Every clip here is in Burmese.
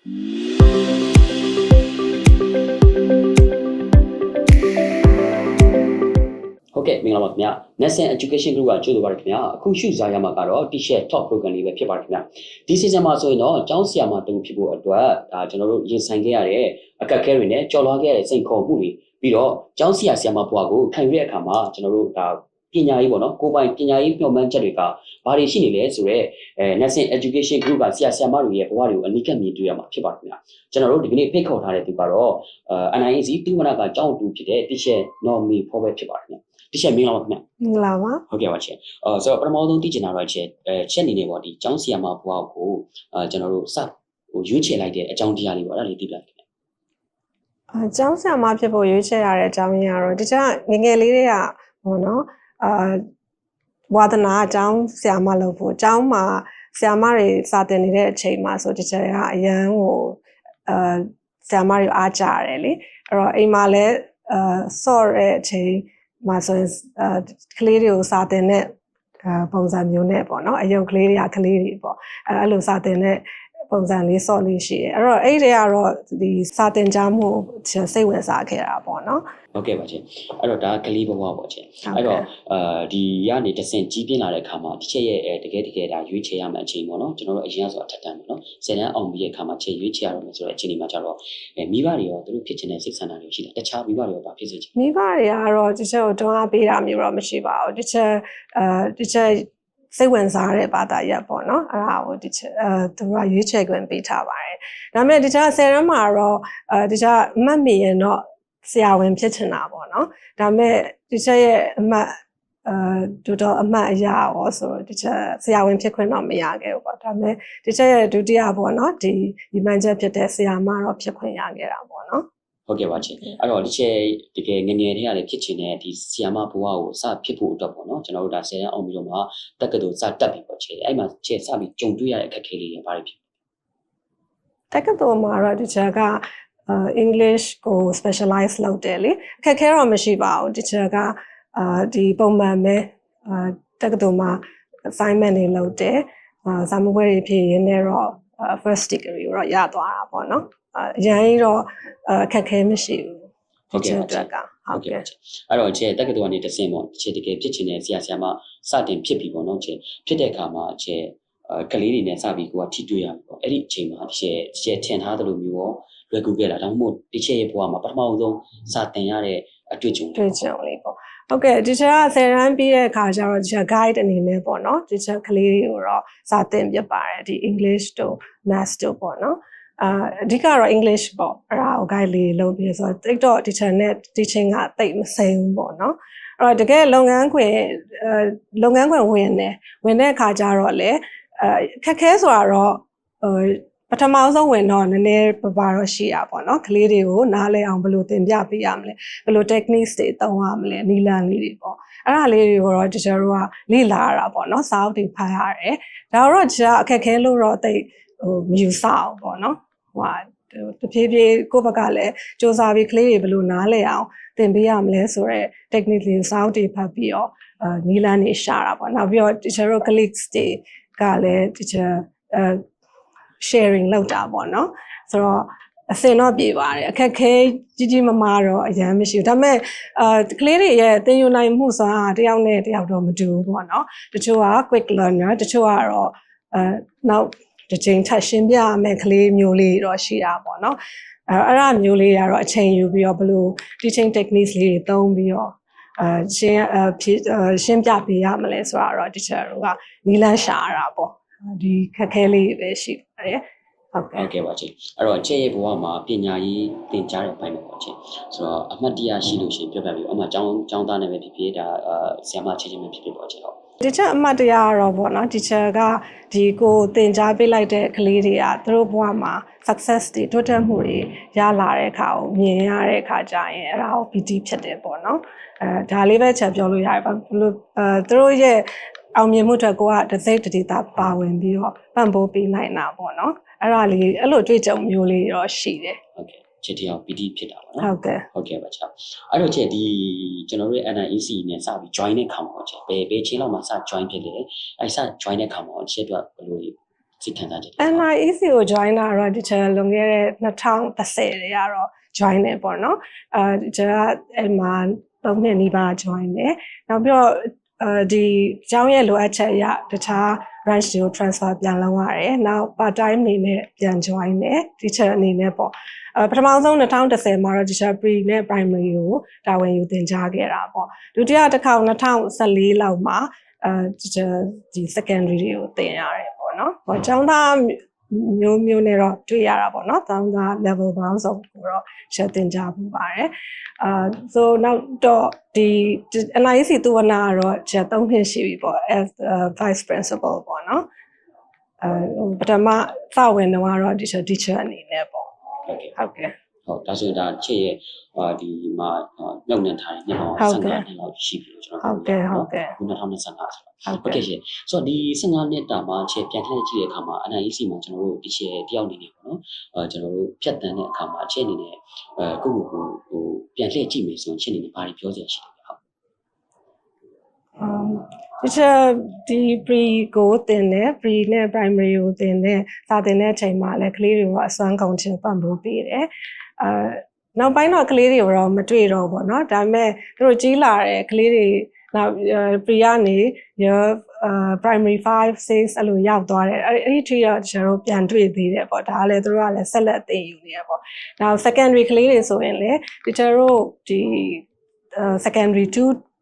ဟုတ်ကဲ့မင်္ဂလာပါခင်ဗျာ National Education Group ကကြိုးဆိုပါရခင်ဗျာအခုရှုစားရမှာကတော့ T-shirt Top Program လေးပဲဖြစ်ပါတယ်ခင်ဗျာဒီ season မှာဆိုရင်တော့ကျောင်းဆရာမတူဖြစ်ဖို့အတွက်ဒါကျွန်တော်တို့ရင်ဆိုင်ခဲ့ရတဲ့အခက်အခဲတွေနဲ့ကြော်လွှားခဲ့ရတဲ့စိန်ခေါ်မှုတွေပြီးတော့ကျောင်းဆရာဆရာမဘွားကိုခံယူတဲ့အခါမှာကျွန်တော်တို့ဒါပညာရေးပေါ့နော်ကိုယ်ပိုင်ပညာရေးမျှော်မှန်းချက်တွေကဘာတွေရှိနေလဲဆိုတော့National Education Group ကဆရာဆရာမတွေရဲ့ဘဝတွေကိုအနိကမြင်တွေ့ရမှာဖြစ်ပါတယ်ခင်ဗျာကျွန်တော်တို့ဒီကနေ့ဖိတ်ခေါ်ထားတဲ့သူကတော့NIEC တူမနာကကျောင်းတူဖြစ်တဲ့ Teacher Normie ဖော်ပဲဖြစ်ပါတယ်ခင်ဗျာဒီချက်မင်္ဂလာပါခင်ဗျမင်္ဂလာပါဟုတ်ကဲ့ပါချက်ဆိုတော့ပထမဆုံးသိချင်တာတော့ချက်နေနေပေါ့ဒီကျောင်းဆီယာမဘွားကိုကျွန်တော်တို့စရွေးချယ်လိုက်တဲ့အကြောင်းတရားလေးပေါ့အဲ့ဒါလေးသိပြလိုက်ခင်ဗျကျောင်းဆီယာမဖြစ်ဖို့ရွေးချယ်ရတဲ့အကြောင်းရင်းကတော့ဒီချက်ငငယ်လေးတွေကဟောနော်ဝါသနာအကြောင်းဆီယာမလုပ်ဖို့ကျောင်းမှာဆီယာမတွေစာသင်နေတဲ့အချိန်မှာဆိုဒီချက်ကအရန်ကိုဆီယာမတွေအားကြရတယ်လေအဲ့တော့အိမ်မှာလည်းဆော့တဲ့အချိန်မှာဆိုရင်ကလေးတွေကိုစာသင်တဲ့ပုံစံမျိုးနဲ့ပေါ့နော်အယုတ်ကလေးတွေကကလေးတွေပေါ့အဲ့လိုစာသင်တဲ့ပုံစံလေးစော့လေးရှိတယ်အဲ့တော့အဲ့တွေကတော့ဒီစာသင်ကြားမှုစိတ်ဝင်စားခဲ့တာပေါ့နော်ဟုတ်ကဲ့ပါချင်းအဲ့တော့ဒါကလေးဘဝပေါ့ချင်းအဲ့တော့ဒီကနေတဆင့်ကြီးပြင်းလာတဲ့အခါမှာဒီချက်ရဲ့တကယ်ဒါရွေးချယ်ရမယ့်အချိန်ပေါ့နော်ကျွန်တော်တို့အရင်ကဆိုအထက်တန်းပေါ့နော်10တန်းအောင်ပြီးတဲ့အခါမှာချက်ရွေးချယ်ရတော့မယ်ဆိုတဲ့အချိန်ဒီမှာကျတော့မိဘတွေရောသူတို့ဖြစ်ချင်တဲ့စိတ်ဆန္ဒတွေရှိတယ်တခြားမိဘတွေရောဗာဖြစ်စေချင်မိဘတွေကတော့ဒီချက်ကိုတွန်းအားပေးတာမျိုးတော့မရှိပါဘူးဒီချက်စိတ်ဝင်စားတဲ့ဘာသာရပ်ပေါ့နော်အဲ့ဒါကိုဒီချက်သူကရွေးချယ်ခွင့်ပေးထားပါတယ်ဒါပေမဲ့ဒီချက်10တန်းမှာတော့ဒီချက်အမှတ်မိရင်တော့ဆရာဝန်ဖြစ်ချင်တာပေါ့နော်ဒါပေမဲ့ဒီချက်ရဲ့အမှတ်တိုးအမှတ်အရာရောဆိုတော့ဒီချက်ဆရာဝန်ဖြစ်ခွင့်တော့မရခဲ့ဘူးပေါ့ဒါပေမဲ့ဒီချက်ရဲ့ဒုတိယပေါ့နော်ဒီမှန်ချက်ဖြစ်တဲ့ဆရာမတော့ဖြစ်ခွင့်ရခဲ့တာပေါ့နော်ဟုတ်ကဲ့ပါချင်းအဲ့တော့ဒီချက်တကယ်ငငယ်တွေကလည်းဖြစ်ချင်တဲ့ဒီဆီယာမဘဝကိုစဖြစ်ဖို့အတွက်ပေါ့နော်ကျွန်တော်တို့ဒါ10တန်းအောင်ပြီးတော့မှတက္ကသိုလ်စတက်ပြီပေါ့ချင်းအဲ့မှာချက်စပြီးကြုံတွေ့ရတဲ့အခက်အခဲလေးတွေဘာတွေဖြစ်တက္ကသိုလ်မှာတော့ဒီချက်ကEnglish ကို specialize လုပ်တယ်လေအခက်အခဲတော့မရှိပါဘူးဒီချက်ကဒီပုံမှန်ပဲတက္ကသိုလ်မှာ assignment တွေလုပ်တယ်စာမေးပွဲတွေဖြေရင်းနဲ့တော့ first degree ကိုတော့ရသွားတာပေါ့နော်အရင်တော့အခက်အခဲမရှိဘူးဟုတ်ကဲ့ဟုတ်ကဲ့အဲ့တော့ချက်တက္ကသိုလ်ကနေတဆင့်ပေါ့ချက်တကယ်ဖြစ်ချင်တဲ့ဆရာဆရာမစတင်ဖြစ်ပြီပေါ့နော်ချက်ဖြစ်တဲ့အခါမှာချက်ကလေးတွေနဲ့စပြီးကိုကထိတွေ့ရပြီပေါ့အဲ့ဒီအချိန်မှာချက်ထင်ထားသလိုမျိုးရောလွယ်ကူခဲ့လားဒါမှမဟုတ်ဒီချက်ရဲ့ဘဝမှာပထမဆုံးစတင်ရတဲ့အတွေ့အကြုံလေးပေါ့ဟုတ်ကဲ့ဒီချက်က10တန်းပြီးတဲ့အခါကျတော့ဒီချက် guide အနေနဲ့ပေါ့နော်ဒီချက်ကလေးတွေကိုတော့စာသင်ပြပါတယ်ဒီ English တို့ Math တို့ပေါ့နော်အဓိကတော့ English ပေါ့အဲ့ဒါကို guide လေးလုပ်ပြီးဆိုတော့တိတ်တော့ teacher နဲ့ teaching ကတိတ်မစိမ်းဘူးပေါ့နော်အဲ့တော့တကယ်လုပ်ငန်းခွင်ဝင်တဲ့အခါကျတော့လေခက်ခဲဆိုတာတော့ပထမဆုံးဝင်တော့နည်းနည်းပါတော့ရှိတာပေါ့နော်ကလေးတွေကိုနားလည်အောင်ဘယ်လိုသင်ပြပေးရမလဲဘယ်လို techniques တွေသုံးရမလဲနည်းလမ်းလေးတွေပေါ့အဲ့ဒါလေးတွေကိုတော့ teacher တို့ကလေ့လာရတာပေါ့နော်စာအုပ်တွေဖတ်ရတယ်ဒါတော့ကျအခက်ခဲလို့တော့တိတ်မယူဆအောင်ပေါ့နော်တဖြည်းဖြည်းကိုယ့်ဘက်ကလည်းစူးစမ်းပြီးကလေးတွေဘယ်လိုနားလည်အောင်သင်ပေးရမလဲဆိုတော့ technique တွေစာအုပ်တွေဖတ်ပြီးတော့နည်းလမ်းတွေရှာတာပေါ့နောက်ပြီးတော့ teacher တို့ colleagues တွေကလည်း teacher sharing လုပ်တာပေါ့နော်ဆိုတော့အစင်တော့ပြေပါတယ်အခက်ခဲကြီးမားမားတော့အရင်မရှိဘူးဒါပေမဲ့ကလေးတွေရဲ့သင်ယူနိုင်မှုဆိုတာတယောက်နဲ့တယောက်တော့မတူဘူးပေါ့နော်တချို့က quick learner တချို့ကတော့နောက်တစ်ချိန်ထပ်ရှင်းပြရမယ့်ကလေးမျိုးလေးတော့ရှိတာပေါ့နော်အဲ့ဒါမျိုးလေးကတော့အချိန်ယူပြီးတော့ဘယ်လို teaching techniques လေးတွေသုံးပြီးတော့ရှင်းပြပေးရမလဲဆိုတာတော့ teacher တို့ကနည်းလမ်းရှာရတာပေါ့ဒီခက်ခဲလေးပဲရှိပါတယ်ဟုတ်ကဲ့ပါချင်းအဲ့တော့ချက်ရဲ့ဘဝမှာပညာရေးသင်ကြားတဲ့အပိုင်းမှာပေါ့ချင်းဆိုတော့အမှတ်တရရှိလို့ရှိရင်ပြောပြပြီးအမှကျောင်းသားနဲ့ပဲဖြစ်ဖြစ်ဒါဆရာမချင်းပဲဖြစ်ဖြစ်ပေါ့ချင်းဟုတ်ဒီချက်အမှတ်တရတော့ပေါ့နော်ဒီချက်ကဒီကိုသင်ကြားပေးလိုက်တဲ့ကလေးတွေကသူတို့ဘဝမှာ success တွေတိုးတက်မှုတွေရလာတဲ့အခါကိုမြင်ရတဲ့အခါကျရင်အဲ့ဒါကို PT ဖြစ်တယ်ပေါ့နော်ဒါလေးပဲချက်ပြောလို့ရတယ်ဘာလို့သူတို့ရဲ့အောင်မြင်မှုအတွက်ကိုကတစိမ့်တတိတာပါဝင်ပြီးတော့ပံ့ပိုးပေးနိုင်တာပေါ့နော်အဲ့ဒါလေးအဲ့လိုတွေ့ကြုံမျိုးလေးတော့ရှိတယ်ဟုတ်ကဲ့ချစ်တရား PT ဖြစ်တာပါနော်ဟုတ်ကဲ့ပါချာအဲ့တော့ချက်ဒီကျွန်တော်တို့ NIEC နဲ့စပြီး join တဲ့ခါမှာချက်ဘယ်ချိန်လောက်မှစ join ဖြစ်လဲအဲ့စ join တဲ့ခါမှာချက်ပြဘယ်လို စိတ်ခံစားချက် NIEC ကို join တာတော့ teacher လွန်ခဲ့တဲ့2010တွေကတော့ join နေပေါ့နော်teacher ကအဲ့မှာ3နှစ်နီးပါး join နေနောက်ပြီးတော့ဒီကျောင်းရဲ့လိုအပ်ချက်အရတခြား branch တွေကို transfer ပြန်လုပ်ရတယ်နောက် part time အနေနဲ့ပြန် join နေ teacher အနေနဲ့ပေါ့ပထမဆုံး2010မှာတော့ teacher pre နဲ့ primary ကိုတာဝန်ယူသင်ကြားခဲ့တာပေါ့ဒုတိယတစ်ခေါက်2014လောက်မှာteacher ဒီ secondary တွေကိုသင်ရတယ်ပေါ့နော်ဟောကျောင်းသားမျိုးနဲ့တော့တွေ့ရတာပေါ့နော်ကျောင်းသား level ပေါင်းစုံကိုတော့ရှင်းသင်ကြားမှုပါတယ်so နောက်တော့ဒီ NIEC သူဝနာကတော့ကျ3နှစ်ရှိပြီပေါ့ as vice principal ပေါ့နော်ပထမစဝင်တော့ teacher အနေနဲ့ပေါ့ဟုတ်ကဲ့ဟုတ်ဒါဆိုဒါချစ်ရဲ့ဒီမှာမြုပ်နှံထားတဲ့နှစ်ပေါင်း15နှစ်လောက်ရှိပြီလို့ကျွန်တော်ဟုတ်ကဲ့2025ဆိုတော့ဟုတ်ကဲ့ရှင်ဆိုတော့ဒီ15နှစ်တာမှာချစ်ပြန်လှည့်ကြည့်တဲ့အခါမှာ NIEC မှာကျွန်တော်တို့ဒီချစ်တယောက်အနေနဲ့ပေါ့နော်ကျွန်တော်တို့ဖြတ်တန်းတဲ့အခါမှာချစ်အနေနဲ့ကိုယ့်ကိုဟိုပြန်လှည့်ကြည့်မယ်ဆိုရင်ချစ်အနေနဲ့ဘာတွေပြောစရာရှိလဲဟုတ်teacher ဒီ pre ကိုသင်တယ် pre နဲ့ primary ကိုသင်တယ်စာသင်တဲ့အချိန်မှာလည်းကလေးတွေကိုအစွမ်းကုန်ခြင်းပံ့ပိုးပေးတယ်နောက်ပိုင်းတော့ကလေးတွေကိုတော့မတွေ့တော့ဘူးเนาะဒါပေမဲ့သူတို့ကြီးလာတဲ့ကလေးတွေနောက် pre ကနေprimary 5 6အဲ့လိုရောက်သွားတယ်အဲ့ဒီထိတော့ကျွန်တော်တို့ပြန်တွေ့သေးတယ်ပေါ့ဒါလည်းသူတို့ကလည်းဆက်လက်သင်ယူနေရပေါ့နောက် secondary ကလေးတွေဆိုရင်လည်းကျွန်တော်တို့ဒီ secondary 2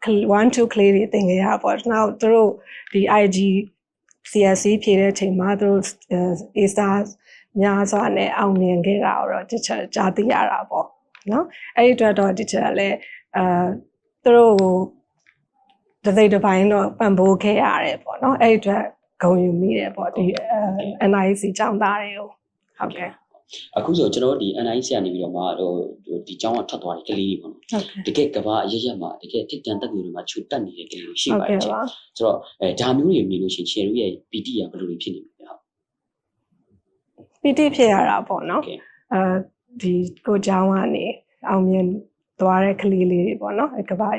1 2 ကလေးတွေသင်ကြရပေါ့နောက်သူတို့ဒီ IG CSC ဖြည့်တဲ့အချိန်မှာသူတို့ A star များစွာနဲ့အောင်မြင်ခဲ့တာတော့ teacher ကြားသိရတာပေါ့နော်အဲ့ဒီအတွက်တော့ teacher လည်းသူတို့တစိမ့်တစ်ပိုင်းတော့ပံ့ပိုးခဲ့ရတယ်ပေါ့နော်အဲ့ဒီအတွက်ဂုဏ်ယူမိတယ်ပေါ့ဒီ NIEC ကျောင်းသားတွေကိုဟုတ်ကဲ့အခုဆိုကျွန်တော်ဒီ NIEC ကနေပြီးတော့မှဒီကျောင်းကထွက်သွားတဲ့ကလေးတွေပေါ့နော်တကယ်ကဘာအရရက်မှာတကယ်တစ်တန်တက်သူတွေမှာခြုံတက်နေတဲ့ကလေးတွေရှိပါတယ်ဆိုတော့ဒါမျိုးတွေမြင်လို့ရှိရင်ချယ်တို့ရဲ့ PT ကဘယ်လိုတွေဖြစ်နေလဲဟုတ် PT ဖြစ်ရတာပေါ့နော်ဒီကိုကျောင်းကနေအောင်မြင်သွားတဲ့ကလေးလေးတွေပေါ့နော်ကဘာ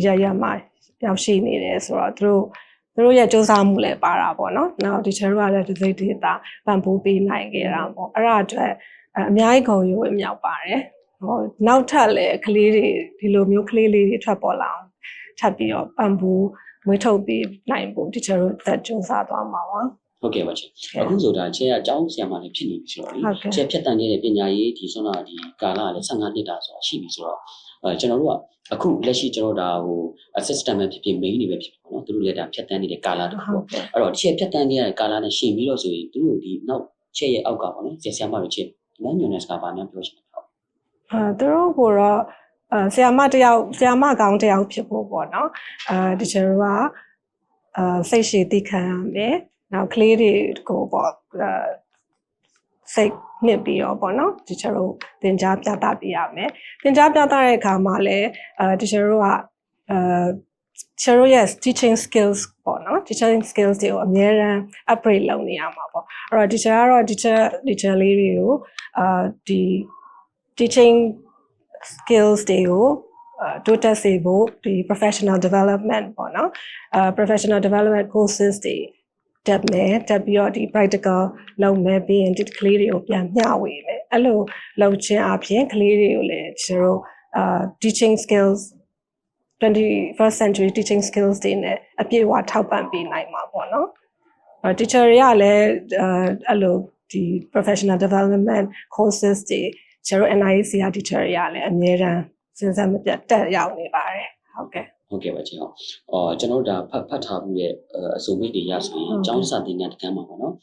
ရရမှာရောက်ရှိနေတယ်ဆိုတော့သူတို့ရဲ့စူးစမ်းမှုလည်းပါတာပေါ့နော်နောက်ဒီချယ်တို့ကလည်းဒီစိတ်ဒေတာပံ့ပိုးပေးနိုင်ခဲ့တာပေါ့အဲ့ဒါအတွက်အများကြီးဂုဏ်ယူမြောက်ပါတယ်ဟောနောက်ထပ်လည်းကလေးတွေဒီလိုမျိုးကလေးလေးတွေထွက်ပေါ်လာအောင်ထပ်ပြီးတော့ပံ့ပိုးမွေးထုတ်ပေးနိုင်ဖို့ဒီချယ်တို့သက်စူးစမ်းသွားမှာပါဟုတ်ကဲ့ပါချစ်အခုဆိုတာချဲကအကြောင်းဆရာမလည်းဖြစ်နေပြီဆိုတော့လေချဲဖြတ်တန်းနေတဲ့ပညာရေးဒီဆွမ်းနာဒီကာလကလည်း15နှစ်တာဆိုတာရှိပြီဆိုတော့ကျွန်တော်တို့ကအခုလက်ရှိကျွန်တော်ဒါဟို assistant ပဲဖြစ်ဖြစ် main တွေပဲဖြစ်ဖြစ်ပေါ့နော်သူတို့လည်းဒါဖြတ်တန်းနေတဲ့ကာလတူပေါ့အဲ့တော့ချဲဖြတ်တန်းနေတဲ့ကာလနဲ့ရှင်ပြီးတော့ဆိုရင်သူတို့ဒီနောက်ချဲရဲ့အောက်ကပေါ့နော်ဆရာမတို့ချဲလမ်းညွန်တဲ့စကားပါများပြောချင်တယ်ဟုတ်သူတို့ကတော့ဆရာမကောင်းတယောက်ဖြစ်ဖို့ပေါ့နော်ဒီကျတို့ကစိတ်ရှိသိခံရမယ်နောက်ကလေးတွေကိုပေါ့စိတ်နှစ်ပြီးတော့ပေါ့နော်ဒီကျတို့သင်ကြားပြသပေးရမယ်သင်ကြားပြသတဲ့အခါမှာလည်းဒီကျတို့ကကျတို့ရဲ့ teaching skills ပေါ့နော် teaching skills တွေကိုအများအား upgrade လုပ်နေရမှာပေါ့အဲ့တော့ teacher ကတော့ teacher လေးတွေကိုဒီ teaching skills တွေကိုတိုးတက်စေဖို့ဒီ professional development ပေါ့နော်professional development courses တွေတက်ပြီးတော့ဒီ practical လုပ်မယ်ပြီးရင်ဒီကလေးတွေကိုပြန်မျှဝေမယ်အဲ့လိုလုပ်ခြင်းအပြင်ကလေးတွေကိုလည်းကျွန်တော်teaching skills 21st century teaching skills တွေနဲ့အပြည့်အဝထောက်ပံ့ပေးနိုင်မှာပေါ့နော်teacher တွေကလည်းအဲ့လိုဒီ professional development courses တွေကျွန်တော် NIEC က teacher တွေကလည်းအများအားစဉ်းစားမပြတ်တက်ရောက်နေပါတယ်ဟုတ်ကဲ့ဟုတ်ကဲ့ပါချင်းကျွန်တော်တို့ဒါဖတ်ထားမှုရဲ့အစုံမိတ်တွေရဆိုရင်ကျောင်းစာသင်ခန်းတစ်ခန်းမှာပေါ့နော်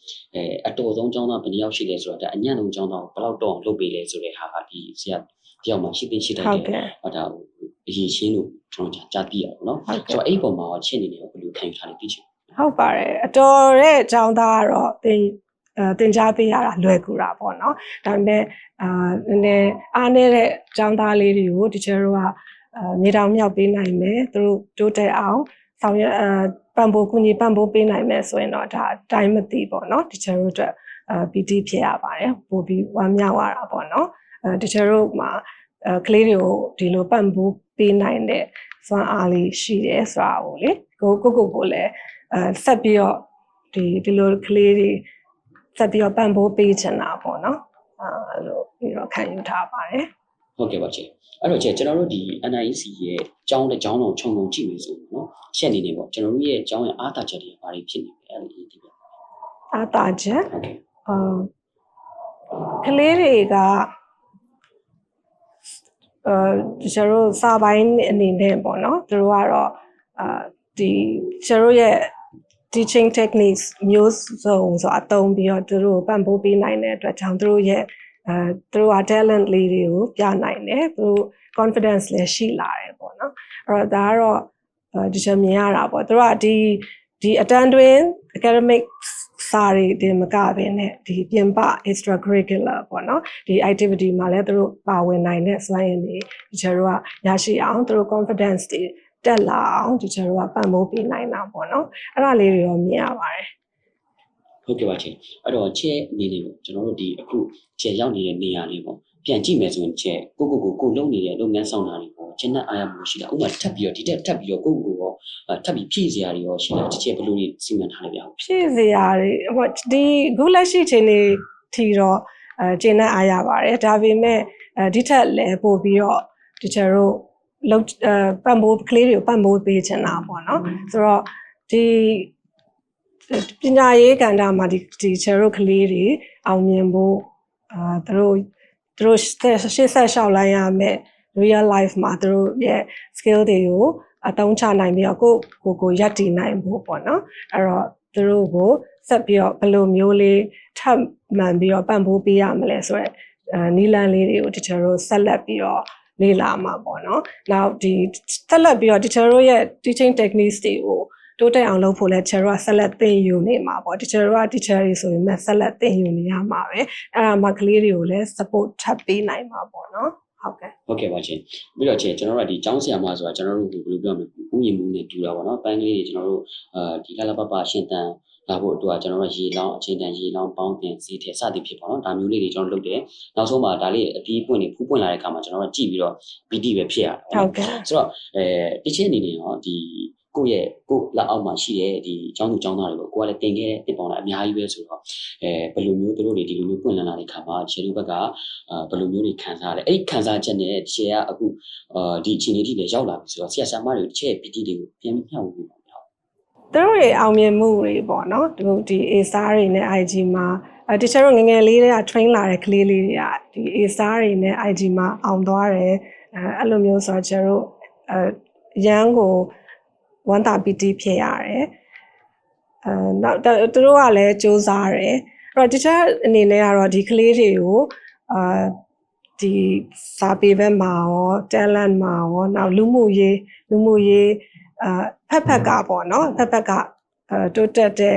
အတော်ဆုံးကျောင်းသားဘယ်နှယောက်ရှိလဲဆိုတော့ဒါအညံ့ဆုံးကျောင်းသားကိုဘယ်လောက်တော့လုပ်ပေးလဲဆိုတဲ့ဟာဒီဆရာတယောက်မှရှိသိရှိတတ်တယ်ဒါအရေးချင်းလို့ကျွန်တော်ကြားသိရအောင်နော်ဆိုတော့အဲ့ဒီပုံမှာရှင်းနေတယ်ဘယ်လိုခံယူထားလဲသိချင်ဟုတ်ပါတယ်အတော်တဲ့ကျောင်းသားကတော့သင်ကြားပေးရတာလွယ်ကူတာပေါ့နော်ဒါပေမဲ့နည်းနည်းအားနည်းတဲ့ကျောင်းသားလေးတွေကိုတချို့တို့ကမြေတောင်မြောက်ပေးနိုင်မယ်သူတို့တိုးတက်အောင်ဆောင်ရွက်ပံ့ပိုးကူညီပံ့ပိုးပေးနိုင်မယ်ဆိုရင်တော့ဒါတိုင်းမသိပေါ့နော်တချို့တို့အတွက်PT ဖြစ်ရပါတယ်ပို့ပြီးဝမ်းမြောက်ရတာပေါ့နော်တချို့တို့မှာကလေးတွေကိုဒီလိုပံ့ပိုးပေးနိုင်တဲ့စွမ်းအားလေးရှိတယ်ဆိုတာကိုလေကိုလည်းဆက်ပြီးတော့ ဒီလိုကလေးတွေဆက်ပြီးတော့ပံ့ပိုးပေးချင်တာပေါ့နော်အဲ့လိုပြီးတော့ခံယူထားပါတယ် ဟုတ်ကဲ့ပါချေအဲ့တော့ချေကျွန်တော်တို့ဒီ NIEC ရဲ့အကြောင်းတစ်ကြောင်းလုံးခြုံငုံကြည့်မယ်ဆိုတော့ရှက်နေနေပေါ့ကျွန်တော်တို့ရဲ့အကြောင်းရဲ့အားသာချက်တွေဘာတွေဖြစ်နေလဲအဲ့ဒီဒီပြ အားသာချက် ဟုတ်ကဲ့ ကလေးတွေကကျတို့စာပိုင်းအနေနဲ့ပေါ့နော်သူတို့ကတော့ဒီကျတို့ရဲ့ teaching techniques မျိုးစုံဆိုအသုံးပြီးတော့သူတို့ပံ့ပိုးပေးနိုင်တဲ့အတွက်ကြောင့်သူတို့ရဲ့သူတို့က talent လေးတွေကိုပြနိုင်တယ်သူတို့ confidence လည်းရှိလာတယ်ပေါ့နော်အဲ့တော့ဒါကတော့ဒီချက်မြင်ရတာပေါ့သူတို့ကဒီအတန်းတွင် academic စာတွေတင်မကဘဲနဲ့ဒီပြင်ပ extra curricular ပေါ့နော်ဒီ activity မှာလည်းသူတို့ပါဝင်နိုင်တဲ့စွမ်းရည်တွေဒီချက်တို့ကရရှိအောင်သူတို့ confidence တွေတက်လာအောင်ဒီချက်တို့ကပံ့ပိုးပေးနိုင်တာပေါ့နော်အဲ့ဒါလေးတွေတော့မြင်ရပါတယ် ဟုတ်ကဲ့ပါချေအဲ့တော့ချေအနေနဲ့ပေါ့ကျွန်တော်တို့ဒီအခုချေရောက်နေတဲ့နေရာလေးပေါ့ပြန်ကြည့်မယ်ဆိုရင်ချေကိုလုံးနေတဲ့လုပ်ငန်းဆောင်တာတွေပေါ့ကျင်းတဲ့အားရမှုရှိတာဥပမာထပ်ပြီးတော့ဒီတက်ထပ်ပြီးတော့ကိုရောထပ်ပြီးဖြည့်စရာတွေရောရှိတာချေဘယ်လိုစီမံထားလဲဗျာ ဖြည့်စရာတွေဟိုဒီခုလက်ရှိချိန်လေးထီတော့ကျင်းတဲ့အားရပါတယ်ဒါပေမဲ့ဒီထက်လည်းပို့ပြီးတော့ဒီချက်တို့လောက်ပံ့ပိုးကလေးတွေကိုပံ့ပိုးပေးချင်တာပေါ့နော်ဆိုတော့ဒီပညာရေးကဏ္ဍမှာဒီချက်တို့ကလေးတွေအောင်မြင်ဖို့သူတို့ရှေ့ဆက်လျှောက်လိုက်ရမယ် real life မှာသူတို့ရဲ့ skill တွေကိုအသုံးချနိုင်ပြီးတော့ကိုရပ်တည်နိုင်ဖို့ပေါ့နော်အဲ့တော့သူတို့ကိုဆက်ပြီးတော့ဘယ်လိုမျိုးလေးထပ်မှန်ပြီးတော့ပံ့ပိုးပေးရမလဲဆိုတော့နီလန်လေးတွေကိုတချို့တို့ဆက်လက်ပြီးတော့လေ့လာမှာပေါ့နော်နောက်ဒီဆက်လက်ပြီးတော့တချို့တို့ရဲ့ teaching techniques တွေကိုတိုးတက်အောင်လုပ်ဖို့လဲတချို့တို့ကဆက်လက်သင်ယူနေမှာပေါ့တချို့တို့က teacher တွေဆိုရင်ဆက်လက်သင်ယူနေရမှာပဲအဲ့ဒါမှကလေးတွေကိုလည်း support ထပ်ပေးနိုင်မှာပေါ့နော်ဟုတ်ကဲ့ပါချင်းပြီးတော့ချင်းကျွန်တော်တို့ကဒီကျောင်းဆရာမဆိုတာကျွန်တော်တို့ဘယ်လိုပြောမလဲဥယျာဉ်မှုနဲ့တူတာပေါ့နော်ပန်းကလေးတွေကျွန်တော်တို့ဒီကလာပပရှင်းတန်လာဖို့အတွက်ကျွန်တော်တို့ရေလောင်းအချင်းတန်ရေလောင်းပေါင်းတင်စီထဲစသည်ဖြစ်ပေါ့နော်ဒါမျိုးလေးတွေကျွန်တော်လုပ်တယ်နောက်ဆုံးမှာဒါလေးအပြီးပွင့်နေဖူးပွင့်လာတဲ့အခါမှာကျွန်တော်တို့ကြည့်ပြီးတော့ BT ပဲဖြစ်ရတယ်ဟုတ်ကဲ့ဆိုတော့တချင်းအနေနဲ့ရောဒီကိုလက်အောက်မှာရှိတဲ့ဒီကျောင်းသူကျောင်းသားတွေပေါ့ကိုကလည်းတင်ခဲ့တဲ့တစ်ပေါင်းလည်းအများကြီးပဲဆိုတော့ဘယ်လိုမျိုးတို့တွေဒီလိုမျိုးပွင့်လန်းလာတဲ့ခါမှာခြေလူဘက်ကဘယ်လိုမျိုးတွေခံစားရလဲအဲ့ဒီခံစားချက်နဲ့ခြေကအခုဒီအခြေအနေထိလည်းရောက်လာပြီဆိုတော့ဆရာဆရာမတွေခြေ PT တွေကိုပြန်မျှဝေပေးပါမယ်ဟုတ်သူတို့တွေအောင်မြင်မှုတွေပေါ့နော်ဒီ A-star တွေနဲ့ IG မှာတချို့ငငယ်လေးတွေက train လာတဲ့ကလေးလေးတွေကဒီ A-star တွေနဲ့ IG မှာအောင်သွားတယ်အဲ့လိုမျိုးဆိုတော့ကျတို့ရန်ကိုဝမ်းသာပီတိဖြစ်ရတယ်နောက်သူတို့ကလည်းစူးစမ်းတယ်အဲ့တော့တခြားအနေနဲ့ကတော့ဒီကလေးတွေကိုဒီစာပေဘက်မှာရော talent မှာရောနောက်လူမှုရေးဖက်ကပေါ့နော်ဖက်ကတိုးတက်တဲ့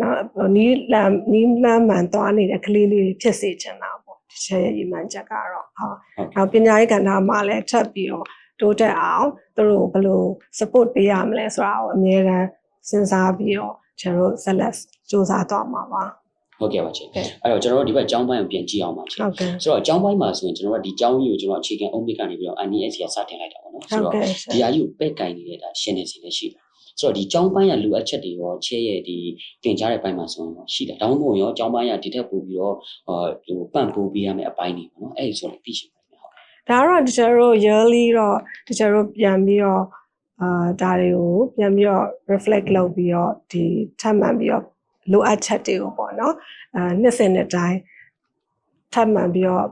နော်နီးလန်းမှန်သွားနေတဲ့ကလေးလေးဖြစ်စေချင်တာပေါ့ဒီချက်ရဲ့ရည်မှန်းချက်ကတော့ဟုတ်နောက်ပညာရေးကဏ္ဍမှာလည်းထပ်ပြီးတော့တိုးတက်အောင်သူတို့ဘယ်လို support ပေးရမလဲဆိုတာကိုအမြဲတမ်းစဉ်းစားပြီးတော့ကျွန်တော်ဆက်လက်စူးစမ်းသွားမှာပါဟုတ်ကဲ့ပါချေအဲ့တော့ကျွန်တော်တို့ဒီဘက်ကျောင်းပိုင်းကိုပြန်ကြည့်အောင်ပါချေဟုတ်ကဲ့ဆိုတော့ကျောင်းပိုင်းမှာဆိုရင်ကျွန်တော်တို့ဒီကျောင်းကြီးကိုကျွန်တော်အခြေခံအုံးမြစ်ကနေပြီးတော့ NESC ကစတင်လိုက်တာပေါ့နော်ဆိုတော့ဒီအယူပဲ့ကင်နေတဲ့ဒါရှင်းနေစီလည်းရှိတယ်ဆိုတော့ဒီကျောင်းပိုင်းကလိုအပ်ချက်တွေရောချဲရဲ့ဒီတင်ကြားတဲ့ဘက်မှာဆိုရင်ရှိတယ်တောင်းဖို့ရောကျောင်းပိုင်းကဒီထက်ပိုပြီးတော့ဟိုပန့်ပိုးပေးရမယ့်အပိုင်းတွေပေါ့နော်အဲ့ဒီဆိုလည်းသိရှိပါတယ်ဟုတ်ဒါတော့တချို့တို့ yearly တော့တချို့တို့ပြန်ပြီးတော့ဒါတွေကိုပြန်ပြီးတော့ reflect လုပ်ပြီးတော့ဒီထပ်မှန်ပြီးတော့လိုအပ်ချက်တွေကိုပေါ့နော်နှစ်စဉ်နှစ်တိုင်းထပ်မှန်ပြီးတော့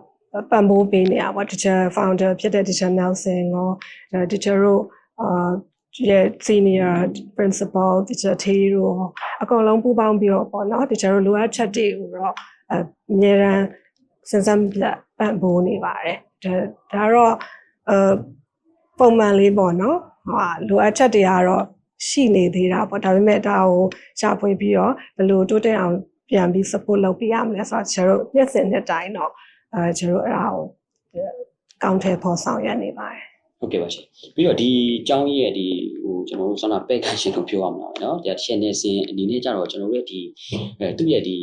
ပံ့ပိုးပေးနေရပါတော့ teacher founder ဖြစ်တဲ့ teacher Nelson ရော teacher တို့ရဲ့ senior principal teacher ထေးတို့အကုန်လုံးပူးပေါင်းပြီးတော့ပေါ့နော် teacher တို့လိုအပ်ချက်တွေကိုတော့အများရန်စဉ်းစားပြပံ့ပိုးနေပါတယ်ဒါတော့ပုံမှန်လေးပေါ့နော်လိုအပ်ချက်တွေကတော့ရှိနေသေးတာပေါ့ဒါပေမဲ့ဒါကိုရှာဖွေပြီးတော့ဘယ်လိုတိုးတက်အောင်ပြန်ပြီး support လုပ်ပေးရမလဲဆိုတော့ကျွန်တော်တို့နှစ်စဉ်နှစ်တိုင်းတော့ကျွန်တော်အဲ့ဒါကိုကောင်းထဲပေါ်ဆောင်ရနေပါတယ်ဟုတ်ကဲ့ပါရှင်ပြီးတော့ဒီအကြောင်းရဲ့ဒီဟိုကျွန်တော်တို့ဆောင်းတာပဲ့ကန်ရှင်ကိုပြောရမှာเนาะဒါရှင်းနေစဉ်အနေနဲ့ကြတော့ကျွန်တော်တို့ရဲ့ဒီသူ့ရဲ့ဒီ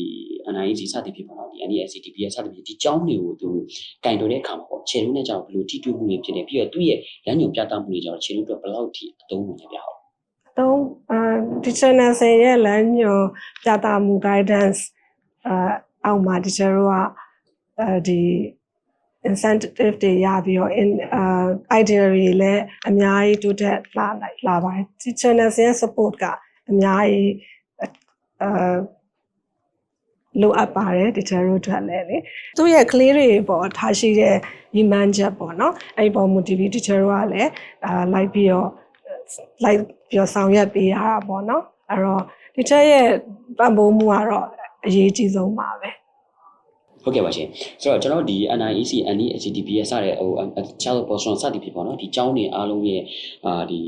NIEC စသည်ဖြစ်ပါတော့ဒီ NESC DPS စသည်ဖြစ်ဒီအကြောင်းတွေကိုသူကင်တော်တဲ့အခါမှာပေါ့ခြေလုံးနဲ့ကြတော့ဘယ်လိုထိတွေ့မှုတွေဖြစ်နေပြီးတော့သူ့ရဲ့လမ်းညွှန်ပြသမှုတွေကြတော့ခြေလုံးအတွက်ဘယ်လောက်ထိအသုံးဝင်လဲဗျာဟုတ် တော့ဒီ channel ဆင်ရဲ့လမ်းညွှန်ပြသမှု guidance အောက်မှာ teacher တို့ကဒီ incentive တွေရပြီးတော့idea တွေလည်းအများကြီးတိုးတက်လာပါတယ်ဒီ channel ဆင်ရဲ့ support ကအများကြီးလိုအပ်ပါတယ် teacher တို့အတွက်လည်းလေသူ့ရဲ့ကလေးတွေပေါ့ထားရှိတဲ့ညီမန်းချက်ပေါ့နော်အဲ့ဒီပေါ်မူတည်ပြီး teacher တို့ကလည်းလိုက်ပြီးတော့ဆောင်ရွက်ပေးရတာပေါ့နော်အဲ့တော့ teacher ရဲ့ပံ့ပိုးမှုကတော့အရေးကြီးဆုံးပါပဲဟုတ်ကဲ့ပါရှင်ဆိုတော့ကျွန်တော်ဒီ NIEC NECTP ရဲ့စတဲ့ဟို child portion စသည်ဖြစ်ပေါ့နော်ဒီကျောင်းတွေအားလုံးရဲ့ဒီ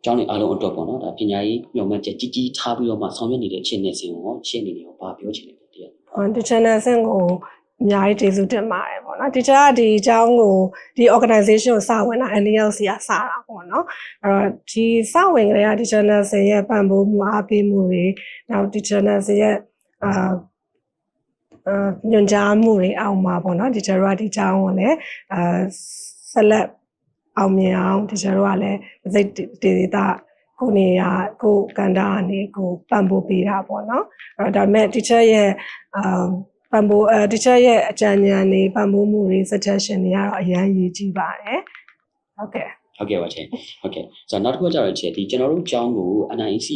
ကျောင်းတွေအားလုံးအတွက်ပေါ့နော်ဒါပညာရေးမျှော်မှန်းချက်ကြီးကြီးထားပြီးတော့မှဆောင်ရွက်နေတဲ့အခြေအနေစဉ်ကိုရှင်းနေနေတော့ဘာပြောချင်လဲတရားဒီ channel ဆင့်ကိုအများကြီးကျေးဇူးတင်ပါတယ်ပေါ့နော် teacher ကဒီအကြောင်းကိုဒီ organization ကိုစဝင်တာ NLC ကစတာပေါ့နော်အဲ့တော့ဒီစဝင်ကလေးကဒီ channel ဆင်ရဲ့ပံ့ပိုးမှုအားပေးမှုတွေနောက်ဒီ channel ဆင်ရဲ့ညွှန်ကြားမှုတွေအောက်မှာပေါ့နော် teacher တို့ကဒီအကြောင်းကိုလည်းဆက်လက်အောင်မြင်အောင် teacher တို့ကလည်းစိတ်ဒေသကိုနေရကိုကန္တာအနေကိုပံ့ပိုးပေးတာပေါ့နော်အဲ့တော့ဒါပေမဲ့ teacher ရဲ့ပံ့ပိုးteacher ရဲ့အကြံဉာဏ်တွေပံ့ပိုးမှုတွေ suggestion တွေကတော့အများကြီးကြီးပါတယ်ဟုတ်ကဲ့ဟုတ်ကဲ့ပါချင်းဟုတ်ကဲ့ဆိုတော့နောက်တစ်ခုကျတော့ချက်ဒီကျွန်တော်တို့ကျောင်းကို NIEC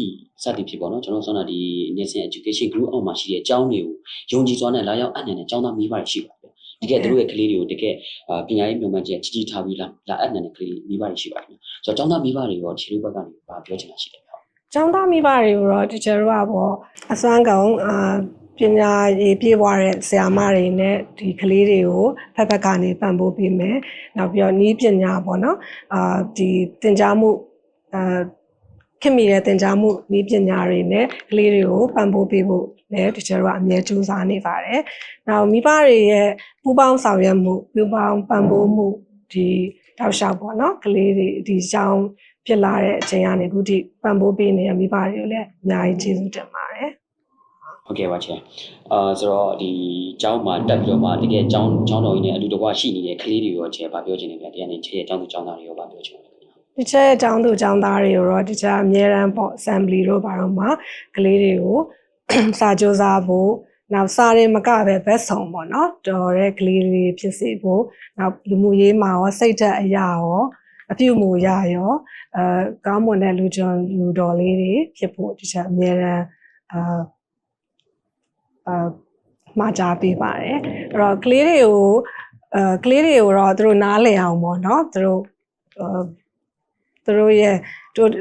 စသည်ဖြစ်ပေါ့နော်ကျွန်တော်ဆောင်းတာဒီ National Education Group အောက်မှာရှိတဲ့ကျောင်းတွေကိုယုံကြည်စွာနဲ့လာရောက်အပ်နှံတဲ့ကျောင်းသားမိဘတွေရှိပါတယ်တကယ်သူတို့ရဲ့ကလေးတွေကိုတကယ်ပညာရေးမျှော်မှန်းချက်ကြီးကြီးထားပြီးလာအပ်နှံတဲ့ကလေးမိဘတွေရှိပါတယ်ဆိုတော့ကျောင်းသားမိဘတွေရောခြေလို့ဘက်ကနေဘာပြောချင်တာရှိတယ်ကျောင်းသားမိဘတွေကိုတော့ teacher တို့ကပေါ့အစွမ်းကုန်ပညာရေးပြည့်ဝတဲ့ဆရာမတွေနဲ့ဒီကလေးတွေကိုဖက်ကနေပံ့ပိုးပေးမယ်နောက်ပြီးတော့နည်းပညာပေါ့နော်ဒီသင်ကြားမှုခင်မီတဲ့သင်ကြားမှုနည်းပညာတွေနဲ့ကလေးတွေကိုပံ့ပိုးပေးဖို့လည်း teacher တို့ကအမြဲကြိုးစားနေပါတယ်နောက်မိဘတွေရဲ့ပူးပေါင်းဆောင်ရွက်မှုပူးပေါင်းပံ့ပိုးမှုဒီတောက်လျှောက်ပေါ့နော်ကလေးတွေဒီကျောင်းဖြစ်လာတဲ့အချိန်ကနေအခုထိပံ့ပိုးပေးနေတဲ့မိဘတွေကိုလည်းအများကြီးကျေးဇူးတင်ပါတယ်ဟုတ်ကဲ့ပါချင်ဆိုတော့ဒီကျောင်းမှာတက်ပြီးတော့မှတကယ်ကျောင်းတော်ကြီးနဲ့အတူတကွရှိနေတဲ့ကလေးတွေရောချဲဘာပြောချင်လဲဗျာတရားနဲ့ချဲရဲ့ကျောင်းသူကျောင်းသားတွေရောဘာပြောချင်လဲဒီချဲရဲ့ကျောင်းသူကျောင်းသားတွေရောဒီချာအများရန်ပေါ့ assembly တို့ဘာလို့မှကလေးတွေကိုစာကြိုးစားဖို့နောက်စားရင်မကပဲဘက်ဆောင်ပေါ့နော်တော်တဲ့ကလေးတွေဖြစ်စေဖို့နောက်လူမှုရေးမှာရောစိတ်ဓာတ်အရာရောအပြုမူရရောကောင်းမွန်တဲ့လူတော်လေးတွေဖြစ်ဖို့ဒီချာအများရန်မှာကြားပေးပါတယ်အဲ့တော့ကလေးတွေကိုတော့သူတို့နားလည်အောင်ပေါ့နော်သူတို့ရဲ့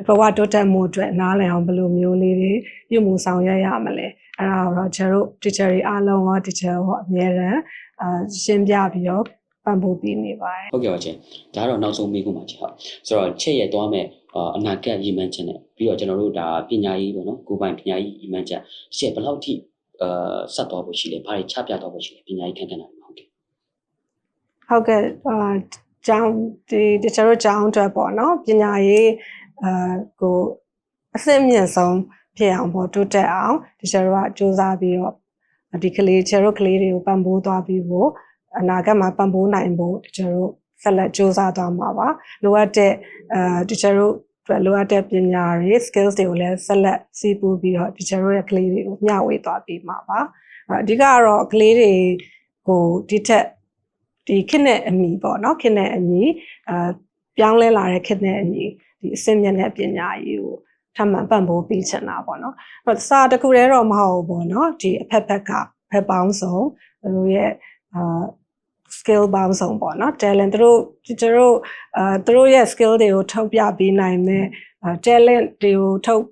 ဘဝတိုးတက်မှုအတွက်နားလည်အောင်ဘယ်လိုမျိုးလေးတွေပြုမှုဆောင်ရွက်ရမလဲအဲ့ဒါတော့ကျွန်တော်တို့ teacher တွေအားလုံးရော teacher ဟောအများရန်ရှင်းပြပြီးတော့ပံ့ပိုးပေးနေပါတယ်ဟုတ်ကဲ့ပါချင်းဒါကတော့နောက်ဆုံးမေးခွန်းပါချင်းဟုတ်ဆိုတော့ချက်ရသွားမယ်အနာဂတ်ရည်မှန်းချက်နဲ့ပြီးတော့ကျွန်တော်တို့ဒါပညာရေးပေါ့နော်ကိုယ်ပိုင်ပညာရေးရည်မှန်းချက်ရှေ့ဘယ်လောက်ထိဆက်သွားဖို့ရှိလဲဘာတွေချပြသွားဖို့ရှိလဲပညာရေးခန့်ခန့်တာဟုတ်ကဲ့ကျောင်းဒီတချို့ကျောင်းအတွက်ပေါ့နော်ပညာရေးကိုအဆင့်မြင့်ဆုံးဖြစ်အောင်ပေါ့တိုးတက်အောင်တချို့ကစူးစမ်းပြီးတော့ဒီကလေးကျတို့ကလေးတွေကိုပံ့ပိုးသွားပြီးဖို့အနာဂတ်မှာပံ့ပိုးနိုင်ဖို့တချို့ဆက်လက်စူးစမ်းသွားမှာပါလိုအပ်တဲ့တချို့လိုအပ်တဲ့ပညာတွေ skills တွေကိုလည်းဆက်လက်စီးပူးပြီးတော့တချို့ရဲ့ကလေးတွေကိုမျှဝေသွားပြီးမှာပါအဓိကတော့ကလေးတွေကိုဒီထက်ဒီခေတ်နဲ့အညီပေါ့နော်ခေတ်နဲ့အညီပြောင်းလဲလာတဲ့ခေတ်နဲ့အညီဒီအဆင့်မြင့်တဲ့ပညာရေးကိုထပ်မံပံ့ပိုးပေးချင်တာပေါ့နော်အဲ့တော့စာတစ်ခုတည်းတော့မဟုတ်ဘူးပေါ့နော်ဒီအဖက်ဖက်ပေါင်းစုံသူတို့ရဲ့skill ပေါင်းစုံပေါ့နော် talent သူတို့ရဲ့ skill တွေကိုထုတ်ပြပေးနိုင်မယ် talent တွေကိုထုတ်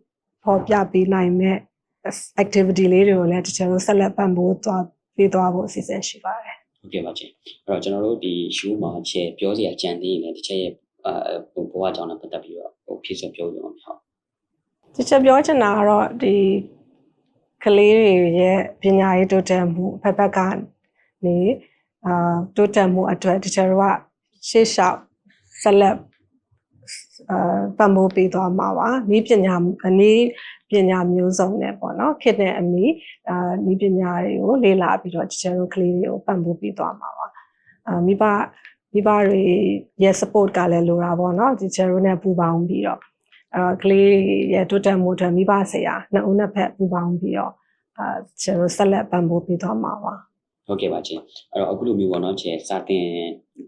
ဖော်ပြပေးနိုင်မယ် activity လေးတွေကိုလည်းတချို့ဆက်လက်ပံ့ပိုးပေးသွားဖို့အစီအစဉ်ရှိပါတယ်ဟုတ်ကဲ့ပါချင်းအဲ့တော့ကျွန်တော်တို့ဒီ show မှာချဲပြောစရာကြံသေးရင်လည်းတစ်ချက်ရဲ့ဘဝကြောင့်လည်းပတ်သက်ပြီးတော့ဖြည့်စွက်ပြောလို့အောင်ဟုတ်ဒီချက်ပြောချင်တာကတော့ဒီကလေးတွေရဲ့ပညာရေးတိုးတက်မှုဖက်ကနေတိုးတက်မှုအတွက်တချို့ကရှေ့လျှောက်ဆက်လက်ပံ့ပိုးပေးသွားမှာပါနည်းပညာမျိုးစုံနဲ့ပေါ့နော်ခေတ်နဲ့အမီနည်းပညာတွေကိုလေ့လာပြီးတော့ကျတို့ကလေးတွေကိုပံ့ပိုးပေးသွားမှာပါမိဘတွေရဲ့ support ကလည်းလိုတာပေါ့နော်ကျတို့နဲ့ပူးပေါင်းပြီးတော့ ကလေးရဲ့တိုးတက်မှုတွေမိဘဆရာနှစ်ဦးနှစ်ဖက်ပူးပေါင်းပြီးတော့ကျွန်တော်ဆက်လက်ပံ့ပိုးပေးသွားမှာပါဟုတ်ကဲ့ပါချင်းအဲ့တော့အခုလိုမျိုးပေါ့နော်ချင်းစာတင်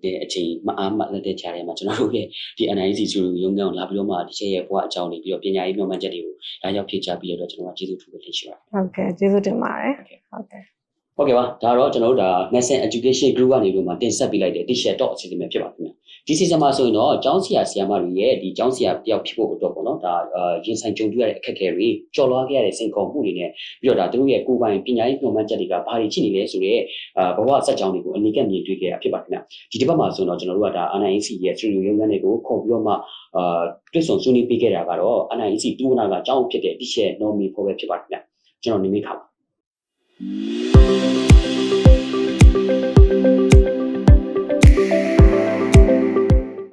တဲ့အချိန်မအားမလက်တဲ့ခြားထဲမှာကျွန်တော်တို့ရဲ့ဒီ NIC ဆိုရုံးကောင်လာပြီးတော့မှဒီချက်ရဲ့ဘဝအကြောင်းတွေပြီးတော့ပညာရေးမျှော်မှန်းချက်တွေကိုဒါရောက်ဖြည့်ချပြီးတော့ကျွန်တော်ကကျေးဇူးထူးပဲတင်ရှိပါတယ်ဟုတ်ကဲ့ကျေးဇူးတင်ပါတယ်ဟုတ်ကဲ့ဟုတ်ကဲ့ပါဒါတော့ကျွန်တော်တို့ဒါ National Education Group ကနေပြီးတော့မှတင်ဆက်ပေးလိုက်တဲ့ Teacher Talk အစီအစဉ်ပဲဖြစ်ပါခင်ဗျာဒီစီဇန်မှာဆိုရင်တော့ကျောင်းဆရာဆရာမတွေရဲ့ဒီကျောင်းဆရာတယောက်ဖြစ်ဖို့အတွက်ပေါ့နော်ဒါရင်ဆိုင်ကြုံတွေ့ရတဲ့အခက်အခဲတွေကြော်လွှားခဲ့ရတဲ့စိန်ခေါ်မှုတွေနဲ့ပြီးတော့ဒါသူတို့ရဲ့ကိုယ်ပိုင်ပညာရေးညွှန်မှန်းချက်တွေကဘာတွေရှိနေလဲဆိုတော့ဘဝစက်ကြောင်းတွေကိုအနိကမြင်တွေ့ခဲ့ရဖြစ်ပါခင်ဗျဒီတစ်ပတ်မှာဆိုတော့ကျွန်တော်တို့ကဒါ NIC ရဲ့ studio ရုံးခန်းတွေကိုခေါ်ပြီးတော့မှတွေ့ဆုံဆွေးနွေးပေးခဲ့တာကတော့ NIC တူဝနာကကျောင်းဖြစ်တဲ့ Teacher Nomi ဖို့ပဲဖြစ်ပါခင်ဗျကျွန်တော်နေမိခါပါ